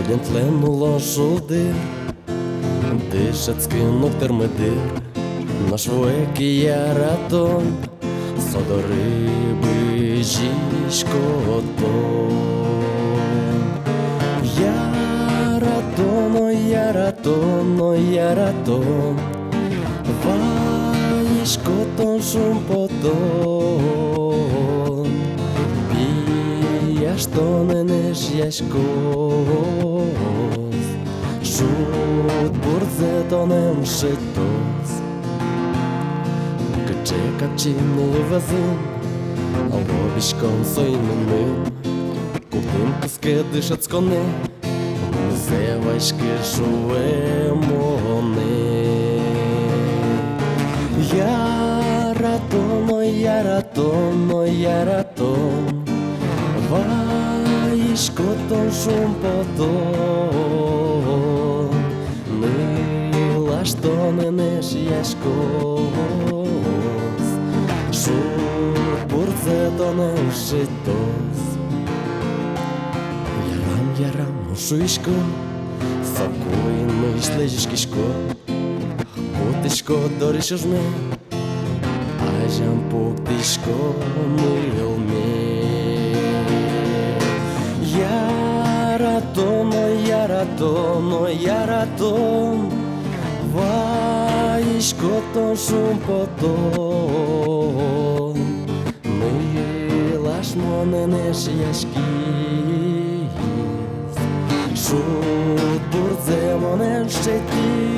Одінтленуло жулдир, дишать скинув термидир, наш веки яратон, содориби жішкотон. Яратон, ой, яратон, ой, яратон, ваїшкотон шумпотон, біяштон енеш яшкос, шут бурзетонем шитос. Качекачим лувазин, лобішком сойненим, купим куски дишать скони, зевачки шуемони. Яратон, ой, яратон, ой, яратон, ваїшкотон шумпотон, милаштон енеш яшкос, шут бурзетонем шитос. Ярам, ушишко, сакуин myślежишкишко, Путишко, доришожме, ажам пуктишко, милме. Яратон, ой, яратон, ой, яратон, ваїшкотон шумпотон, милаш моненеш яшкис, шут бурземонен щетис.